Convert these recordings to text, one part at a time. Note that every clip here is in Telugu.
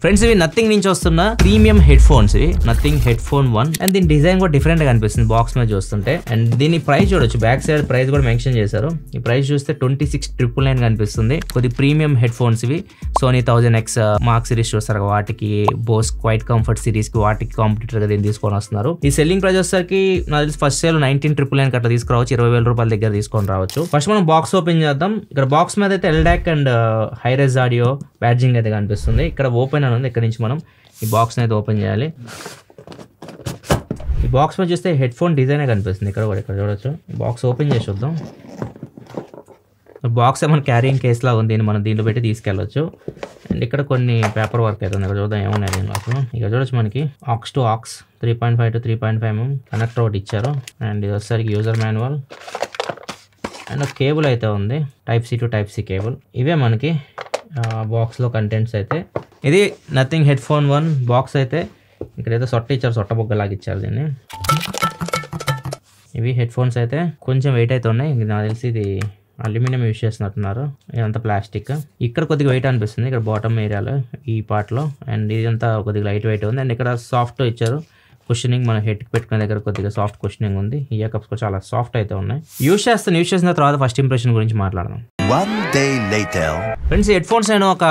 ఫ్రెండ్స్ ఇవి నథింగ్ నుంచి వస్తున్న ప్రీమియం హెడ్ ఫోన్స్ ఇవి నథింగ్ హెడ్ ఫోన్ 1 అండ్ దీని డిజైన్ కూడా డిఫరెంట్ గా కనిపిస్తుంది బాక్స్ మీద చూస్తుంటే అండ్ దీని ప్రైస్ చూడొచ్చు బ్యాక్ సైడ్ ప్రైస్ కూడా మెన్షన్ చేశారు ఈ ప్రైస్ చూస్తే 26,999 కనిపిస్తుంది కొద్ది ప్రీమియం హెడ్ ఫోన్స్ ఇవి సోనీ 1000X మార్క్ సిరీస్ చూస్తారు వాటికి బోస్ క్వైట్ కంఫర్ట్ సిరీస్ కి వాటికి కాంపిటీటర్ గా దీన్ని తీసుకొని వస్తున్నారు ఈ సెల్లింగ్ ప్రైస్ వచ్చేసరికి నాకు తెలిసి ఫస్ట్ సేల్ 19,999 అట్లా తీసుకురావచ్చు 20,000 రూపాయల దగ్గర తీసుకొని రావచ్చు ఫస్ట్ మనం బాక్స్ ఓపెన్ చేద్దాం ఇక్కడ బాక్స్ మీద అయితే ఎల్డాక్ అండ్ హైరెస్ ఆడియో బ్యాడ్జింగ్ అయితే కనిపిస్తుంది ఇక్కడ ఓపెన్ ఉంది ఇక్కడ నుంచి మనం ఈ బాక్స్ అయితే ఓపెన్ చేయాలి ఈ బాక్స్ మీద చూస్తే హెడ్ ఫోన్ డిజైన్ కనిపిస్తుంది ఇక్కడ కూడా ఇక్కడ చూడొచ్చు బాక్స్ ఓపెన్ చేసి చూద్దాం బాక్స్ ఏమైనా క్యారింగ్ కేస్ లా ఉంది మనం దీంట్లో పెట్టి తీసుకెళ్ళొచ్చు అండ్ ఇక్కడ కొన్ని పేపర్ వర్క్ అయితే ఉంది ఇక్కడ చూద్దాం ఏమున్నాయి దీనిలో అసలు ఇక్కడ చూడొచ్చు మనకి aux to aux 3.5 to 3.5 connector ఒకటి ఇచ్చారు అండ్ ఇది వచ్చేసరికి యూజర్ మాన్యువల్ అండ్ ఒక కేబుల్ అయితే ఉంది type C to type C cable ఇవే మనకి బాక్స్లో కంటెంట్స్ అయితే ఇది నథింగ్ హెడ్ ఫోన్ 1 బాక్స్ అయితే ఇక్కడైతే సొట్ట ఇచ్చారు సొట్ట బొగ్గలాగా ఇచ్చారు దీన్ని ఇవి హెడ్ ఫోన్స్ అయితే కొంచెం వెయిట్ అయితే ఉన్నాయి నాకు తెలిసి ఇది అల్యూమినియం యూజ్ చేస్తున్నట్టున్నారు ఇదంతా ప్లాస్టిక్ ఇక్కడ కొద్దిగా వెయిట్ అనిపిస్తుంది ఇక్కడ బాటమ్ ఏరియాలో ఈ పార్ట్లో అండ్ ఇదంతా కొద్దిగా లైట్ వెయిట్ ఉంది అండ్ ఇక్కడ సాఫ్ట్ ఇచ్చారు కుషనింగ్ మన హెడ్ పెట్టుకునే దగ్గర కొద్దిగా సాఫ్ట్ కుషనింగ్ ఉంది ఇయర్ కప్స్ కూడా చాలా సాఫ్ట్ అయితే ఉన్నాయి యూజ్ చేసిన తర్వాత ఫస్ట్ ఇంప్రెషన్ గురించి మాట్లాడదాం ఫ్రెండ్స్ హెడ్ ఫోన్స్ నేను ఒక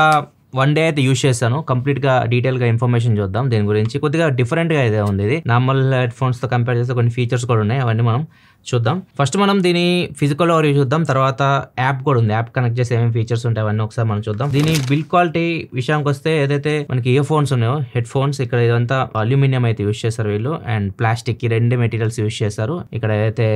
1 డే అయితే యూజ్ చేశాను కంప్లీట్గా డీటెయిల్గా ఇన్ఫర్మేషన్ చూద్దాం దీని గురించి కొద్దిగా డిఫరెంట్గా అయితే ఉంది ఇది నార్మల్ హెడ్ ఫోన్స్తో కంపేర్ చేస్తే కొన్ని ఫీచర్స్ కూడా ఉన్నాయి అవన్నీ మనం చూద్దాం ఫస్ట్ మనం దీని ఫిజికల్ ఓవర్ చూద్దాం తర్వాత యాప్ కూడా ఉంది యాప్ కనెక్ట్ చేసి ఏమేమి ఫీచర్స్ ఉంటాయి అవన్నీ ఒకసారి మనం చూద్దాం దీని బిల్డ్ క్వాలిటీ విషయానికి వస్తే ఏదైతే మనకి ఇయర్ ఫోన్స్ ఉన్నాయో హెడ్ ఫోన్స్ ఇక్కడ ఇదంతా అల్యూమినియం అయితే యూజ్ చేస్తారు వీళ్ళు అండ్ ప్లాస్టిక్ ఈ రెండు మెటీరియల్స్ యూజ్ చేస్తారు ఇక్కడ ఏదైతే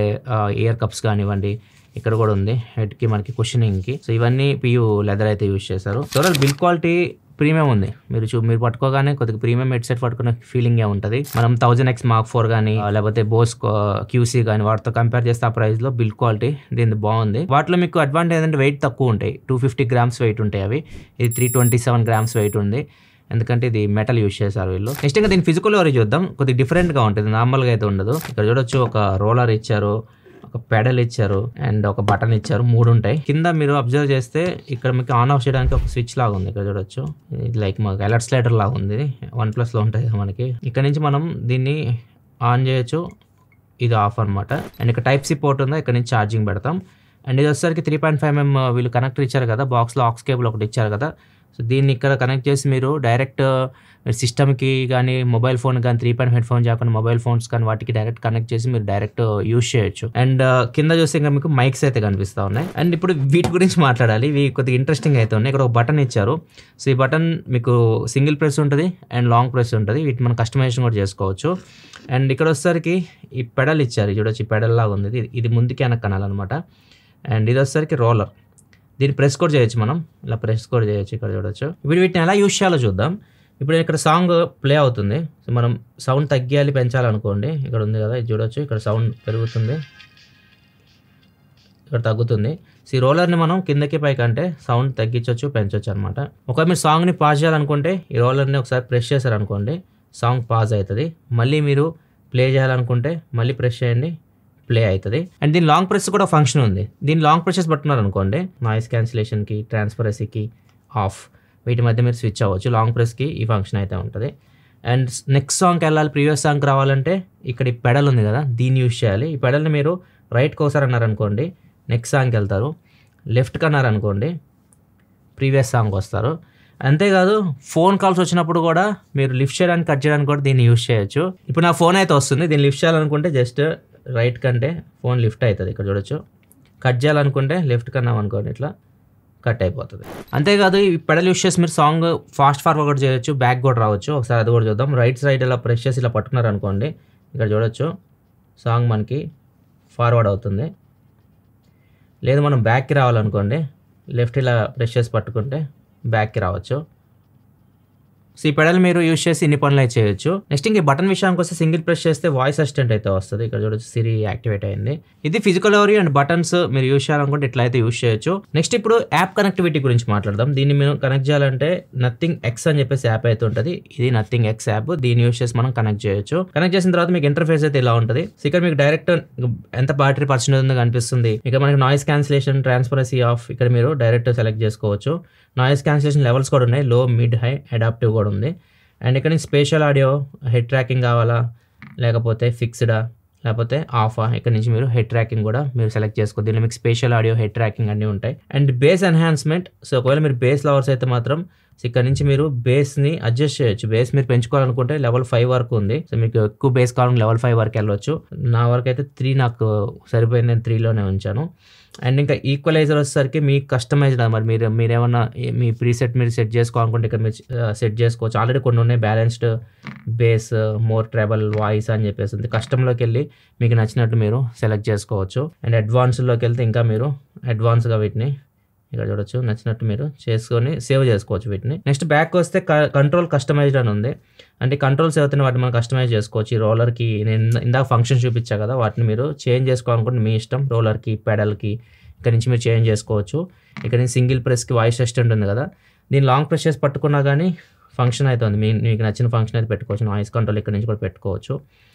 ఇయర్ కప్స్ కానివ్వండి ఇక్కడ కూడా ఉంది హెడ్ కి మనకి కుషనింగ్ కి సో ఇవన్నీ పియూ లెదర్ అయితే యూజ్ చేశారు సో బిల్డ్ క్వాలిటీ ప్రీమియం ఉంది మీరు పట్టుకోగానే కొద్దిగా ప్రీమియం హెడ్ సెట్ పట్టుకునే ఫీలింగ్ ఉంటుంది మనం 1000X Mark 4 కానీ లేకపోతే బోస్ QC కానీ వాటితో కంపేర్ చేస్తే ఆ ప్రైస్ లో బిల్డ్ క్వాలిటీ దీని బాగుంది వాటిలో మీకు అడ్వాంటేజ్ ఏంటంటే వెయిట్ తక్కువ ఉంటాయి 250 grams వెయిట్ ఉంటాయి అవి ఇది 327 grams వెయిట్ ఉంది ఎందుకంటే ఇది మెటల్ యూజ్ చేశారు వీళ్ళు నెక్స్ట్ ఇంకా దీని ఫిజికల్ ఓవర్ చూద్దాం కొద్దిగా డిఫరెంట్ గా ఉంటుంది నార్మల్ గా అయితే ఉండదు ఇక్కడ చూడొచ్చు ఒక రోలర్ ఇచ్చారు ఒక పెడల్ ఇచ్చారు అండ్ ఒక బటన్ ఇచ్చారు 3 ఉంటాయి కింద మీరు అబ్జర్వ్ చేస్తే ఇక్కడ మీకు ఆన్ ఆఫ్ చేయడానికి ఒక స్విచ్ లాగా ఉంది ఇక్కడ చూడొచ్చు ఇది లైక్ మాకు అలర్ట్ స్లైడర్ లాగా ఉంది OnePlus లో ఉంటుంది మనకి ఇక్కడ నుంచి మనం దీన్ని ఆన్ చేయొచ్చు ఇది ఆఫ్ అనమాట అండ్ ఇక్కడ టైప్ సి పోర్ట్ ఉందా ఇక్కడ నుంచి ఛార్జింగ్ పెడతాం అండ్ ఇది వచ్చేసరికి 3.5mm వీళ్ళు కనెక్టర్ ఇచ్చారు కదా బాక్స్లో ఆక్స్ కేబుల్ ఒకటి ఇచ్చారు కదా సో దీన్ని ఇక్కడ కనెక్ట్ చేసి మీరు డైరెక్ట్ సిస్టమ్కి కానీ మొబైల్ ఫోన్ కానీ 3.5 హెడ్ ఫోన్ కాకుండా మొబైల్ ఫోన్స్ కానీ వాటికి డైరెక్ట్ కనెక్ట్ చేసి మీరు డైరెక్ట్ యూజ్ చేయొచ్చు అండ్ కింద చూస్తే ఇంకా మీకు మైక్స్ అయితే కనిపిస్తూ ఉన్నాయి అండ్ ఇప్పుడు వీటి గురించి మాట్లాడాలి ఇవి కొద్దిగా ఇంట్రెస్టింగ్ అయితే ఉన్నాయి ఇక్కడ ఒక బటన్ ఇచ్చారు సో ఈ బటన్ మీకు సింగిల్ ప్రెస్ ఉంటుంది అండ్ లాంగ్ ప్రెస్ ఉంటుంది వీటి మనం కస్టమైజేషన్ కూడా చేసుకోవచ్చు అండ్ ఇక్కడ వచ్చేసరికి ఈ పెడల్ ఇచ్చారు చూడొచ్చు ఈ పెడల్ లాగా ఉంది ఇది ముందుకి వెనక్కి అనాలన్నమాట అండ్ ఇది వచ్చేసరికి రోలర్ దీన్ని ప్రెస్ కూడా చేయొచ్చు మనం ఇలా ప్రెస్ కూడా చేయొచ్చు ఇక్కడ చూడొచ్చు ఇప్పుడు వీటిని ఎలా యూజ్ చేయాలో చూద్దాం ఇప్పుడు ఇక్కడ సాంగ్ ప్లే అవుతుంది సో మనం సౌండ్ తగ్గియాలి పెంచాలనుకోండి ఇక్కడ ఉంది కదా ఇది చూడొచ్చు ఇక్కడ సౌండ్ పెరుగుతుంది ఇక్కడ తగ్గుతుంది సో ఈ రోలర్ని మనం కిందకి పైకి అంటే సౌండ్ తగ్గించవచ్చు పెంచవచ్చు అనమాట ఒకవేళ మీరు సాంగ్ని పాజ్ చేయాలనుకుంటే ఈ రోలర్ని ఒకసారి ప్రెస్ చేశారనుకోండి సాంగ్ పాజ్ అవుతుంది మళ్ళీ మీరు ప్లే చేయాలనుకుంటే మళ్ళీ ప్రెస్ చేయండి ప్లే అవుతుంది అండ్ దీని లాంగ్ ప్రెస్ కూడా ఫంక్షన్ ఉంది దీని లాంగ్ ప్రెసెస్ పట్టుకున్నారు అనుకోండి నాయిస్ క్యాన్సిలేషన్కి ట్రాన్స్పరెన్సీకి ఆఫ్ వీటి మధ్య మీరు స్విచ్ అవ్వచ్చు లాంగ్ ప్రెస్కి ఈ ఫంక్షన్ అయితే ఉంటుంది అండ్ నెక్స్ట్ సాంగ్కి వెళ్ళాలి ప్రీవియస్ సాంగ్కి రావాలంటే ఇక్కడ ఈ పెడల్ ఉంది కదా దీన్ని యూజ్ చేయాలి ఈ పెడల్ని మీరు రైట్కి ఒకసారి అన్నారనుకోండి నెక్స్ట్ సాంగ్కి వెళ్తారు లెఫ్ట్కి అన్నారనుకోండి ప్రీవియస్ సాంగ్కి వస్తారు అంతేకాదు ఫోన్ కాల్స్ వచ్చినప్పుడు కూడా మీరు లిఫ్ట్ చేయడానికి కట్ చేయడానికి కూడా దీన్ని యూజ్ చేయొచ్చు ఇప్పుడు నా ఫోన్ అయితే వస్తుంది దీన్ని లిఫ్ట్ చేయాలనుకుంటే జస్ట్ రైట్ కంటే ఫోన్ లిఫ్ట్ అవుతుంది ఇక్కడ చూడొచ్చు కట్ చేయాలనుకుంటే లెఫ్ట్ కన్నాం అనుకోండి ఇట్లా కట్ అయిపోతుంది అంతేకాదు ఈ పెడల్ యూస్ చేసి మీరు సాంగ్ ఫాస్ట్ ఫార్వర్డ్ చేయొచ్చు బ్యాక్ కూడా రావచ్చు ఒకసారి అది కూడా చూద్దాం రైట్ సైడ్ ఇలా ప్రెస్ చేసి ఇలా పట్టుకున్నారు అనుకోండి ఇక్కడ చూడొచ్చు సాంగ్ మనకి ఫార్వర్డ్ అవుతుంది లేదు మనం బ్యాక్కి రావాలనుకోండి లెఫ్ట్ ఇలా ప్రెస్ చేసి పట్టుకుంటే బ్యాక్కి రావచ్చు సో ఈ పెడల్ మీరు యూజ్ చేసి ఇన్ని పనులు అయితే చేయొచ్చు నెక్స్ట్ ఇంక బటన్ విషయానికి వస్తే సింగిల్ ప్రెస్ చేస్తే వాయిస్ అసిస్టెంట్ అయితే వస్తుంది ఇక్కడ చూడొచ్చు సిరి యాక్టివేట్ అయింది ఇది ఫిజికల్ ఓవర్ అండ్ బటన్స్ మీరు యూజ్ చేయాలనుకుంటే ఇట్లా అయితే యూజ్ చేయొచ్చు నెక్స్ట్ ఇప్పుడు యాప్ కనెక్టివిటీ గురించి మాట్లాడదాం దీన్ని మీరు కనెక్ట్ చేయాలంటే నథింగ్ ఎక్స్ అని చెప్పేసి యాప్ అయితే ఉంటుంది ఇది నథింగ్ ఎక్స్ యాప్ దీన్ని యూజ్ చేసి మనం కనెక్ట్ చేయొచ్చు కనెక్ట్ చేసిన తర్వాత మీకు ఇంటర్ఫేస్ అయితే ఇలా ఉంటుంది సో ఇక్కడ మీకు డైరెక్ట్ ఎంత బ్యాటరీ పర్సెంటేజ్ ఉందో కనిపిస్తుంది ఇక్కడ మనకి నాయిస్ క్యాన్సిలేషన్ ట్రాన్స్పరెన్సీ ఆఫ్ ఇక్కడ మీరు డైరెక్ట్ సెలెక్ట్ చేసుకోవచ్చు నాయిస్ క్యాన్సిలేషన్ లెవెల్స్ కూడా ఉన్నాయి, లో, మిడ్, హై, అడాప్టివ్ కూడా ఉంది. అండ్ ఇక్కడ నుంచి స్పేషల్ ఆడియో, హెడ్ ట్రాకింగ్ కావాలా లేకపోతే ఫిక్స్డా లేకపోతే ఆఫా, ఇక్కడ నుంచి మీరు హెడ్ ట్రాకింగ్ కూడా మీరు సెలెక్ట్ చేసుకోవచ్చు. దీనిలో మీకు స్పేషల్ ఆడియో, హెడ్ ట్రాకింగ్ అన్నీ ఉంటాయి. అండ్ బేస్ ఎన్హాన్స్మెంట్, సో ఒకవేళ మీరు బేస్ లవర్స్ అయితే మాత్రం ఇక్కడ నుంచి మీరు బేస్ని అడ్జస్ట్ చేయొచ్చు. బేస్ మీరు పెంచుకోవాలనుకుంటే లెవెల్ 5 వరకు ఉంది. సో మీకు ఎక్కువ బేస్ కావాలంటే లెవెల్ 5 వరకు వెళ్ళొచ్చు. నా వరకు అయితే 3 నాకు సరిపోయింది, నేను 3లోనే ఉంచాను. అండ్ ఇంకా ఈక్వలైజర్ వచ్చేసరికి మీకు కస్టమైజ్డ్, మరి మీరేమన్నా మీ ప్రీసెట్ మీరు సెట్ చేసుకోవాలనుకుంటే ఇక్కడ మీరు సెట్ చేసుకోవచ్చు. ఆల్రెడీ కొన్ని ఉన్నాయి, balanced base, more treble, voice అని చెప్పేసి ఉంది. కస్టమ్లోకి వెళ్ళి మీకు నచ్చినట్టు మీరు సెలెక్ట్ చేసుకోవచ్చు. అండ్ అడ్వాన్స్లోకి వెళ్తే ఇంకా మీరు అడ్వాన్స్గా వీటిని ఇక్కడ చూడొచ్చు, నచ్చినట్టు మీరు చేసుకొని సేవ్ చేసుకోవచ్చు వీటిని. నెక్స్ట్ బ్యాక్ వస్తే కంట్రోల్ కస్టమైజ్డ్ అని ఉంది. అంటే కంట్రోల్స్ అవుతున్న వాటిని మనం కస్టమైజ్ చేసుకోవచ్చు. ఈ రోలర్కి నేను ఇందాక ఫంక్షన్ చూపించా కదా, వాటిని మీరు చేంజ్ చేసుకోవాలనుకుంటే మీ ఇష్టం. రోలర్కి, పెడల్కి ఇక్కడ నుంచి మీరు చేంజ్ చేసుకోవచ్చు. ఇక్కడ నుంచి సింగిల్ ప్రెస్కి వాయిస్ అసిస్టెంట్ ఉంది కదా, దీన్ని లాంగ్ ప్రెస్ చేసి పట్టుకున్నా కానీ ఫంక్షన్ అవుతుంది. మీకు నచ్చిన ఫంక్షన్ అయితే పెట్టుకోవచ్చు. నాయిస్ కంట్రోల్ ఇక్కడ నుంచి కూడా పెట్టుకోవచ్చు,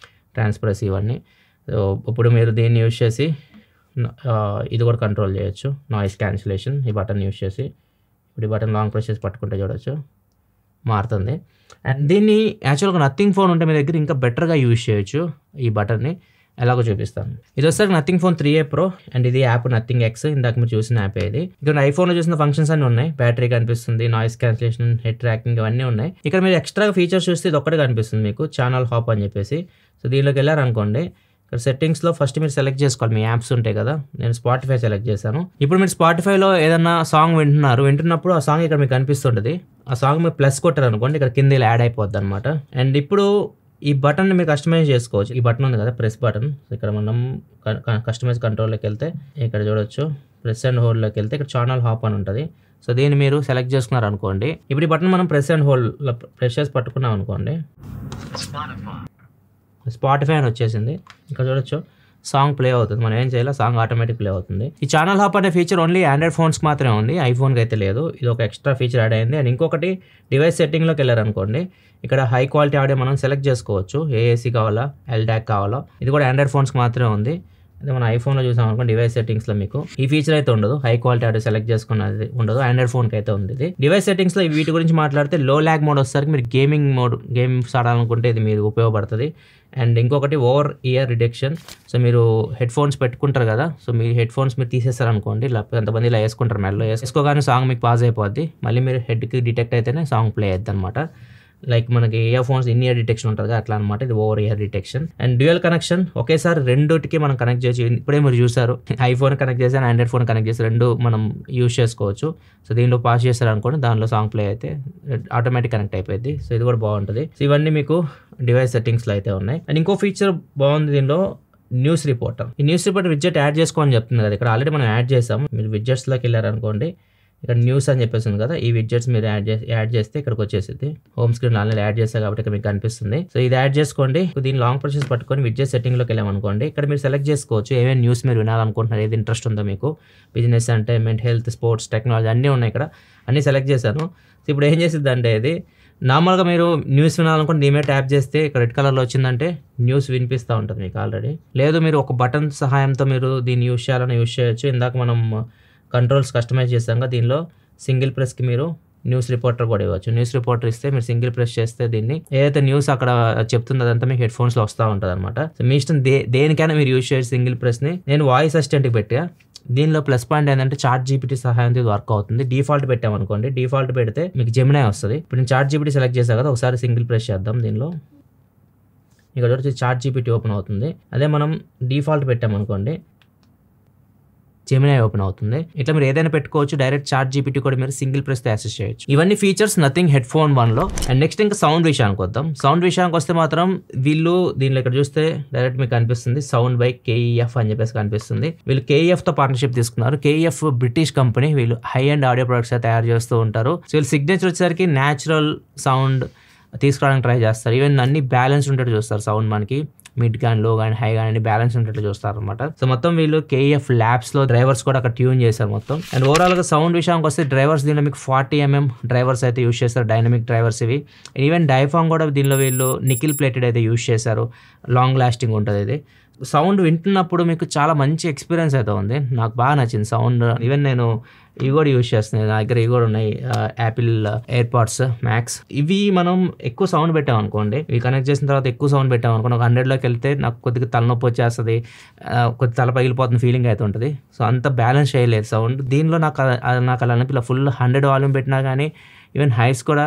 ట్రాన్స్పరెన్సీ ఇవన్నీ. సో ఇప్పుడు మీరు దీన్ని యూజ్ చేసి ఇది కూడా కంట్రోల్ చేయొచ్చు, నాయిస్ క్యాన్సిలేషన్. ఈ బటన్ యూజ్ చేసి ఇప్పుడు ఈ బటన్ లాంగ్ ప్రెస్ చేసి పట్టుకుంటే చూడొచ్చు మారుతుంది. అండ్ దీన్ని యాక్చువల్గా నథింగ్ ఫోన్ ఉంటే మీ దగ్గర ఇంకా బెటర్గా యూజ్ చేయొచ్చు. ఈ బటన్ని ఎలాగో చూపిస్తాను. ఇది వస్తే nothing phone 3A Pro and ఇది యాప్ నథింగ్ ఎక్స్, ఇందాక మీరు చూసిన యాప్ ఇది. ఇక్కడ ఐఫోన్లో చూసిన ఫంక్షన్స్ అన్నీ ఉన్నాయి. బ్యాటరీ కనిపిస్తుంది, నాయిస్ క్యాన్సిలేషన్, హెడ్ ట్రాకింగ్ ఇవన్నీ ఉన్నాయి. ఇక్కడ మీరు ఎక్స్ట్రా ఫీచర్స్ చూస్తే ఇది ఒక్కటే కనిపిస్తుంది మీకు, ఛానల్ హాప్ అని చెప్పేసి. సో దీనిలోకి వెళ్ళారనుకోండి, ఇక్కడ సెట్టింగ్స్లో ఫస్ట్ మీరు సెలెక్ట్ చేసుకోవాలి, మీ యాప్స్ ఉంటాయి కదా. నేను స్పాటిఫై సెలెక్ట్ చేశాను. ఇప్పుడు మీరు స్పాటిఫైలో ఏదన్నా సాంగ్ వింటున్నప్పుడు ఆ సాంగ్ ఇక్కడ మీకు కనిపిస్తుంటుంది. ఆ సాంగ్ మీరు ప్లస్ కొట్టారు అనుకోండి, ఇక్కడ కింద ఇలా యాడ్ అయిపోద్ది అనమాట. అండ్ ఇప్పుడు ఈ బటన్ని మీరు కస్టమైజ్ చేసుకోవచ్చు. ఈ బటన్ ఉంది కదా, ప్రెస్ బటన్. ఇక్కడ మనం కస్టమైజ్ కంట్రోల్లోకి వెళ్తే ఇక్కడ చూడొచ్చు, ప్రెస్ అండ్ హోల్డ్లోకి వెళ్తే ఇక్కడ ఛానల్ హాప్ అని ఉంటుంది. సో దీన్ని మీరు సెలెక్ట్ చేసుకున్నారు అనుకోండి, ఇప్పుడు ఈ బటన్ మనం ప్రెస్ అండ్ హోల్డ్లో ప్రెస్ చేసి పట్టుకున్నాం అనుకోండి, స్పాటిఫై అని వచ్చేసింది. ఇక్కడ చూడొచ్చు సాంగ్ ప్లే అవుతుంది. మనం ఏం చేయాలి, సాంగ్ ఆటోమేటిక్ ప్లే అవుతుంది. ఈ ఛానల్ హాప్ అనే ఫీచర్ ఓన్లీ ఆండ్రాయిడ్ ఫోన్స్కి మాత్రమే ఉంది, ఐఫోన్కి అయితే లేదు. ఇది ఒక ఎక్స్ట్రా ఫీచర్ యాడ్ అయింది. అండ్ ఇంకొకటి, డివైస్ సెట్టింగ్లోకి వెళ్ళారనుకోండి, ఇక్కడ హై క్వాలిటీ ఆడియో మనం సెలెక్ట్ చేసుకోవచ్చు. ఏఏసీ కావాలా, ఎల్డాక్ కావాలా, ఇది కూడా ఆండ్రాయిడ్ ఫోన్స్కి మాత్రమే ఉంది. అదే మన ఐఫోన్లో చూసాం అనుకోండి, డివైస్ సెట్టింగ్స్లో మీకు ఈ ఫీచర్ అయితే ఉండదు, హై క్వాలిటీ ఆడియో సెలెక్ట్ చేసుకున్నది ఉండదు. ఆండ్రాయిడ్ ఫోన్కి అయితే ఉంది ఇది. డివైస్ సెట్టింగ్స్లో వీటి గురించి మాట్లాడితే, లో ల్యాగ్ మోడ్ వచ్చేసరికి మీరు గేమ్స్ ఆడాలనుకుంటే ఇది మీరు ఉపయోగపడుతుంది. అండ్ ఇంకొకటి ఓవర్ ఇయర్ రిడక్షన్. సో మీరు హెడ్ ఫోన్స్ పెట్టుకుంటారు కదా, సో మీ హెడ్ ఫోన్స్ మీరు తీసేస్తారనుకోండి, లేకపోతే ఎంతమంది ఇలా వేసుకుంటారు, మెడలో వేసుకోగానే సాంగ్ మీకు పాజ్ అయిపోద్ది. మళ్ళీ మీరు హెడ్కి డిటెక్ట్ అయితేనే సాంగ్ ప్లే అవుద్ది అనమాట. లైక్ మనకి ear phones in year detection ఉంటుంది కదా, అట్లా అనమాట. ఇది over year detection. And dual connection, ఒకేసారి రెండుకి మనం కనెక్ట్ చేయొచ్చు. ఇప్పుడే మీరు చూసారు, ఐఫోన్ కనెక్ట్ చేసి ఆండ్రాయిడ్ ఫోన్ కనెక్ట్ చేసి రెండు మనం యూజ్ చేసుకోవచ్చు. సో దీనిలో పాస్ చేస్తారు అనుకోండి, దానిలో సాంగ్ ప్లే అయితే ఆటోమేటిక్ కనెక్ట్ అయిపోయింది. సో ఇది కూడా బాగుంటుంది. సో ఇవన్నీ మీకు డివైస్ సెట్టింగ్స్లో అయితే ఉన్నాయి. అండ్ ఇంకో ఫీచర్ బాగుంది దీనిలో, న్యూస్ రిపోర్టర్. ఈ న్యూస్ రిపోర్టర్ విడ్జెట్ యాడ్ చేసుకోమని చెప్తుంది కదా, ఇక్కడ ఆల్రెడీ మనం యాడ్ చేసాం. మీరు విడ్జెట్స్లోకి వెళ్ళారనుకోండి, ఇక్కడ న్యూస్ అని చెప్పేసి ఉంది కదా, ఈ విడ్జెట్స్ మీరు యాడ్ చేస్తే ఇక్కడికి వచ్చేసింది. హోమ్ స్క్రీన్ ఆల్రెడీ యాడ్ చేస్తారు కాబట్టి ఇక్కడ మీకు కనిపిస్తుంది. సో ఇది యాడ్ చేసుకోండి. దీన్ని లాంగ్ ప్రాసెస్ పట్టుకొని విడ్జెట్ సెట్టింగ్లోకి వెళ్ళామనుకోండి, ఇక్కడ మీరు సెలెక్ట్ చేసుకోవచ్చు ఏమేమి న్యూస్ మీరు వినాలనుకుంటున్నారు, ఏది ఇంట్రెస్ట్ ఉందో మీకు. Business, entertainment, health, sports, technology అన్నీ ఉన్నాయి ఇక్కడ. అన్నీ సెలెక్ట్ చేశాను. సో ఇప్పుడు ఏం చేసిద్ది అంటే, ఇది నార్మల్గా మీరు న్యూస్ వినాలనుకుంటే దీని మీద ట్యాప్ చేస్తే ఇక్కడ రెడ్ కలర్లో వచ్చిందంటే న్యూస్ వినిపిస్తూ ఉంటుంది మీకు ఆల్రెడీ. లేదు మీరు ఒక బటన్ సహాయంతో మీరు దీన్ని యూజ్ చేయాలని యూజ్ చేయొచ్చు. ఇందాక మనం కంట్రోల్స్ కస్టమైజ్ చేసాం కదా, దీనిలో సింగిల్ ప్రెస్కి మీరు న్యూస్ రిపోర్టర్ కూడా ఇవ్వచ్చు. న్యూస్ రిపోర్టర్ ఇస్తే మీరు సింగిల్ ప్రెస్ చేస్తే దీన్ని ఏదైతే న్యూస్ అక్కడ చెప్తుందో అదంతా మీకు హెడ్ ఫోన్స్లో వస్తూ ఉంటుంది అనమాట. సో మీ ఇష్టం దేనికైనా మీరు యూజ్ చేయొచ్చు సింగిల్ ప్రెస్ని. నేను వాయిస్ అసిస్టెంట్కి పెట్టా. దీనిలో ప్లస్ పాయింట్ ఏంటంటే చాట్ జీపీటీ సహాయంతో ఇది వర్క్ అవుతుంది. డిఫాల్ట్ పెట్టామనుకోండి, డిఫాల్ట్ పెడితే మీకు జెమినై వస్తుంది. ఇప్పుడు నేను చాట్ జీపీటీ సెలెక్ట్ చేశాను కదా, ఒకసారి సింగిల్ ప్రెస్ చేద్దాం. దీనిలో ఇక్కడ వచ్చి చాట్ జీపీటీ ఓపెన్ అవుతుంది. అదే మనం డిఫాల్ట్ పెట్టామనుకోండి, జెమినై ఓపెన్ అవుతుంది. ఇట్లా మీరు ఏదైనా పెట్టుకోవచ్చు. డైరెక్ట్ చాట్ జీపీటీ కూడా మీరు సింగిల్ ప్రెస్తో యాక్సెస్ చేయొచ్చు. ఇవన్నీ ఫీచర్స్ నథింగ్ హెడ్ ఫోన్ 1లో. అండ్ నెక్స్ట్ ఇంకా సౌండ్ విషయానికి వద్దాం. సౌండ్ విషయానికి వస్తే మాత్రం వీళ్ళు దీనిలో ఇక్కడ చూస్తే డైరెక్ట్ మీకు కనిపిస్తుంది సౌండ్ బై KEF అని చెప్పేసి కనిపిస్తుంది. వీళ్ళు KEFతో పార్ట్నర్షిప్ తీసుకున్నారు. KEF బ్రిటిష్ కంపెనీ, వీళ్ళు హై అండ్ ఆడియో ప్రొడక్ట్స్ తయారు చేస్తూ ఉంటారు. సో వీళ్ళు సిగ్నేచర్ వచ్చేసరికి న్యాచురల్ సౌండ్ తీసుకురావడానికి ట్రై చేస్తారు. ఈవెన్ అన్ని బ్యాలెన్స్ ఉండేట్టు చూస్తారు. సౌండ్ మనకి మిడ్ కానీ, లో కానీ, హై కానీ బ్యాలెన్స్ ఉండేట్లు చూస్తారు అనమాట. సో మొత్తం వీళ్ళు KEF ల్యాబ్స్లో డ్రైవర్స్ కూడా అక్కడ ట్యూన్ చేశారు మొత్తం. అండ్ ఓవరాల్గా సౌండ్ విషయానికి వస్తే డ్రైవర్స్ దీనిలో మీకు 40mm డ్రైవర్స్ అయితే యూస్ చేస్తారు, డైనమిక్ డ్రైవర్స్ ఇవి. ఈవెన్ డైఫామ్ కూడా దీనిలో వీళ్ళు నికిల్ ప్లేటెడ్ అయితే యూస్ చేశారు, లాంగ్ లాస్టింగ్ ఉంటుంది ఇది. సౌండ్ వింటున్నప్పుడు మీకు చాలా మంచి ఎక్స్పీరియన్స్ అయితే ఉంది. నాకు బాగా నచ్చింది సౌండ్. ఈవెన్ నేను ఇవి కూడా యూజ్ చేస్తున్నాయి, నా దగ్గర ఇవి కూడా ఉన్నాయి, యాపిల్ ఎయిర్పాడ్స్ మ్యాక్స్. ఇవి మనం ఎక్కువ సౌండ్ పెట్టాం అనుకోండి, ఇవి కనెక్ట్ చేసిన తర్వాత ఎక్కువ సౌండ్ పెట్టాం అనుకోండి, 100లోకి వెళ్తే నాకు కొద్దిగా తలనొప్పి వచ్చేస్తుంది, కొద్ది తల పగిలిపోతున్న ఫీలింగ్ అయితే ఉంటుంది. సో అంత బ్యాలెన్స్ చేయలేదు సౌండ్. దీనిలో నాకు అలా అనిపిల్ల. ఫుల్ 100 వాల్యూమ్ పెట్టినా కానీ ఈవెన్ హైస్ కూడా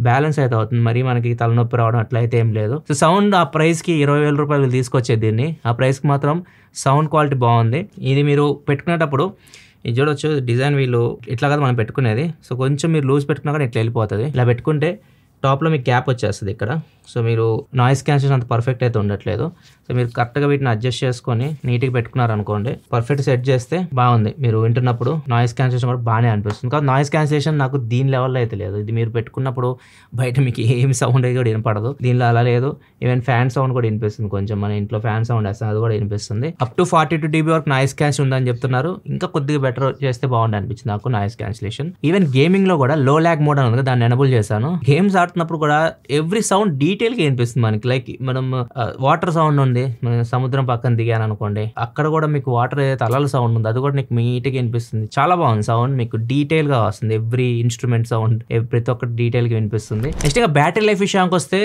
బ్యాలెన్స్ అయితే అవుతుంది. మరి మనకి తలనొప్పి రావడం అట్లయితే ఏం లేదు. సో సౌండ్ ఆ ప్రైస్కి 20,000 రూపాయలు తీసుకొచ్చేది దీన్ని. ఆ ప్రైస్కి మాత్రం సౌండ్ క్వాలిటీ బాగుంది. ఇది మీరు పెట్టుకునేటప్పుడు ఇది చూడొచ్చు, డిజైన్ వీళ్ళు ఇట్లా కదా మనం పెట్టుకునేది. సో కొంచెం మీరు లూజ్ పెట్టుకున్నా కానీ ఇట్లా వెళ్ళిపోతుంది. ఇలా పెట్టుకుంటే టాప్లో మీకు క్యాప్ వచ్చేస్తుంది ఇక్కడ. సో మీరు నాయిస్ క్యాన్సిలేషన్ అంత పర్ఫెక్ట్ అయితే ఉండట్లేదు. సో మీరు కరెక్ట్గా వీటిని అడ్జస్ట్ చేసుకొని నీట్గా పెట్టుకున్నారనుకోండి, పర్ఫెక్ట్ సెట్ చేస్తే బాగుంది. మీరు వింటున్నప్పుడు నాయిస్ క్యాన్సిలేషన్ కూడా బాగానే అనిపిస్తుంది. కానీ నాయిస్ క్యాన్సిలేషన్ నాకు దీని లెవెల్లో అయితే లేదు. ఇది మీరు పెట్టుకున్నప్పుడు బయట మీకు ఏమి సౌండ్ అయితే కూడా వినపడదు. దీనిలో అలా లేదు. ఈవెన్ ఫ్యాన్ సౌండ్ కూడా వినిపిస్తుంది. కొంచెం మన ఇంట్లో ఫ్యాన్ సౌండ్ వేస్తుంది, అది కూడా వినిపిస్తుంది. అప్ టు 42 dB వరకు నాయిస్ క్యాన్సిల్ ఉందని చెప్తున్నారు. ఇంకా కొద్దిగా బెటర్ చేస్తే బాగుంది అనిపించింది నాకు నాయిస్ క్యాన్సిలేషన్. ఈవెన్ గేమింగ్ లో కూడా లో ల్యాగ్ మోడ్ అని ఉంది, దాన్ని ఎనబుల్ చేశాను. గేమ్స్ ఆడుతున్నప్పుడు కూడా ఎవ్రీ సౌండ్ డీటెయిల్ గా వినిపిస్తుంది మనకి. లైక్ మనం వాటర్ సౌండ్ ఉంది, సముద్రం పక్కన దిగాను అనుకోండి, అక్కడ కూడా మీకు వాటర్ ఏదైతే అలల సౌండ్ ఉంది అది కూడా నీకు నీట్గా వినిపిస్తుంది. చాలా బాగుంది సౌండ్, మీకు డీటెయిల్ గా వస్తుంది. ఎవ్రీ ఇన్స్ట్రుమెంట్ సౌండ్ ప్రతి ఒక్కటి డీటెయిల్ గా వినిపిస్తుంది. నెక్స్ట్ గా బ్యాటరీ లైఫ్ విషయానికి వస్తే,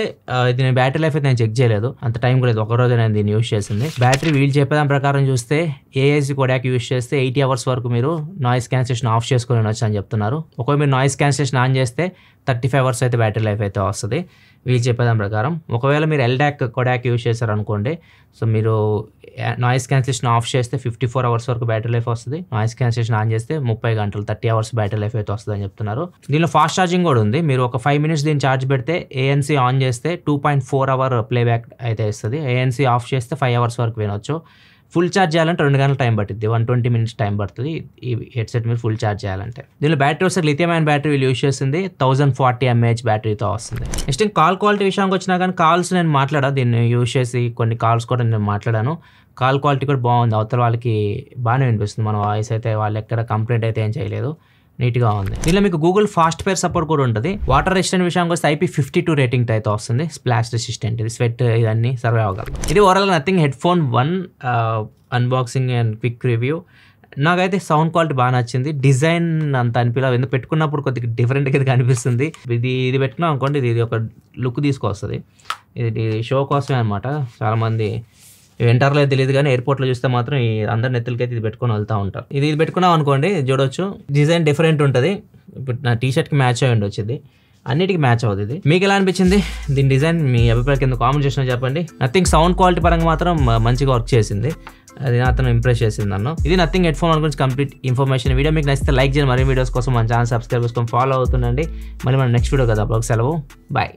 ఇది నేను బ్యాటరీ లైఫ్ అయితే నేను చెక్ చేయలేదు, అంత టైం కూడా లేదు. ఒక రోజు నేను దీన్ని యూజ్ చేసింది. బ్యాటరీ వీళ్ళు చెప్పేదాని ప్రకారం చూస్తే ఏఐసి కోడాక్ యూజ్ చేస్తే 80 hours వరకు మీరు నాయిస్ క్యాన్సిలేషన్ ఆఫ్ చేసుకొని వినొచ్చు అని చెప్తున్నారు. ఒకవేళ మీరు నాయిస్ క్యాన్సిలేషన్ ఆన్ చేస్తే 35 hours అయితే బ్యాటరీ లైఫ్ అయితే వస్తుంది వీళ్ళు చెప్పేదాని ప్రకారం. ఒకవేళ మీరు ఎల్డాక్ కోడాక్ యూజ్ చేశారు అనుకోండి, సో మీరు నాయిస్ క్యాన్సిలేషన్ ఆఫ్ చేస్తే 54 hours వరకు బ్యాటరీ లైఫ్ వస్తుంది. నాయిస్ క్యాన్సిలేషన్ ఆన్ చేస్తే 30 గంటలు 30 hours బ్యాటరీ లైఫ్ అయితే వస్తుంది అని చెప్తున్నారు. దీనిలో ఫాస్ట్ ఛార్జింగ్ కూడా ఉంది. మీరు ఒక 5 minutes దీన్ని ఛార్జ్ పెడితే ఏఎన్సీ ఆన్ చేస్తే 2.4 hour ప్లేబ్యాక్ అయితే ఇస్తుంది. ఏఎన్సీ ఆఫ్ చేస్తే 5 hours వరకు వినొచ్చు. ఫుల్ ఛార్జ్ చేయాలంటే 2 గంటల టైం పడుతుంది, 120 minutes టైం పడుతుంది ఈ హెడ్సెట్ మీరు ఫుల్ ఛార్జ్ చేయాలంటే. దీనిలో బ్యాటరీ వస్తే లిథియం అయన్ బ్యాటరీ వీళ్ళు యూజ్ చేసింది, 1040 mAh బ్యాటరీతో వస్తుంది. నెక్స్ట్ కాల్ క్వాలిటీ విషయానికి వచ్చినా కానీ కాల్స్ నేను మాట్లాడాను, దీన్ని యూజ్ చేసి కొన్ని కాల్స్ కూడా నేను మాట్లాడాను. కాల్ క్వాలిటీ కూడా బాగుంది, అవతల వాళ్ళకి బాగానే వినిపిస్తుంది మన వాయిస్ అయితే. వాళ్ళు ఎక్కడ కంప్లైంట్ అయితే ఏం చేయలేదు, నీట్గా ఉంది. దీనిలో మీకు గూగుల్ ఫాస్ట్ పేర్ సపోర్ట్ కూడా ఉంటుంది. వాటర్ రెసిస్టెంట్ విషయానికి వస్తే IP52 రేటింగ్ అయితే వస్తుంది. స్ప్లాష్ రెసిస్టెంట్, ఇది స్వెట్ ఇవన్నీ సర్వే అవ్వగలదు. ఇది overall nothing headphone 1 unboxing and quick review. నాకైతే సౌండ్ క్వాలిటీ బాగా నచ్చింది. డిజైన్ అంత అనిపించలేదు, ఎందుకు పెట్టుకున్నప్పుడు కొద్దిగా డిఫరెంట్గా కనిపిస్తుంది. ఇది పెట్టుకున్నాం అనుకోండి, ఇది ఒక లుక్ తీసుకొస్తుంది. ఇది షో కోసమే అనమాట. చాలామంది ఎంటర్లో తెలియదు కానీ ఎయిర్పోర్ట్లో చూస్తే మాత్రం ఈ అందరి నెత్తులకైతే ఇది పెట్టుకొని వెళ్తూ ఉంటారు. ఇది పెట్టుకున్నాం అనుకోండి, చూడొచ్చు డిజైన్ డిఫరెంట్ ఉంటుంది. ఇప్పుడు నా టీషర్ట్కి మ్యాచ్ అయ్యి వచ్చింది, అన్నిటికీ మ్యాచ్ అవుతుంది. ఇది మీకు ఎలా అనిపించింది దీని డిజైన్? మీ అభిప్రాయం కింద కామెంట్ చేసినా చెప్పండి. నథింగ్ సౌండ్ క్వాలిటీ పరంగా మాత్రం మంచిగా వర్క్ చేసింది, అది అతను ఇంప్రెస్ చేసింది నన్ను. ఇది నథింగ్ హెడ్ ఫోన్ గురించి కంప్లీట్ ఇన్ఫర్మేషన్. వీడియో మీకు నచ్చితే లైక్ చేయండి, మరిన్ని వీడియోస్ కోసం మన ఛానల్ సబ్స్క్రైబ్ చేసుకొని ఫాలో అవుతుండండి. మళ్ళీ మనం నెక్స్ట్ వీడియో కదా, అప్పుడు సెలవు, బాయ్.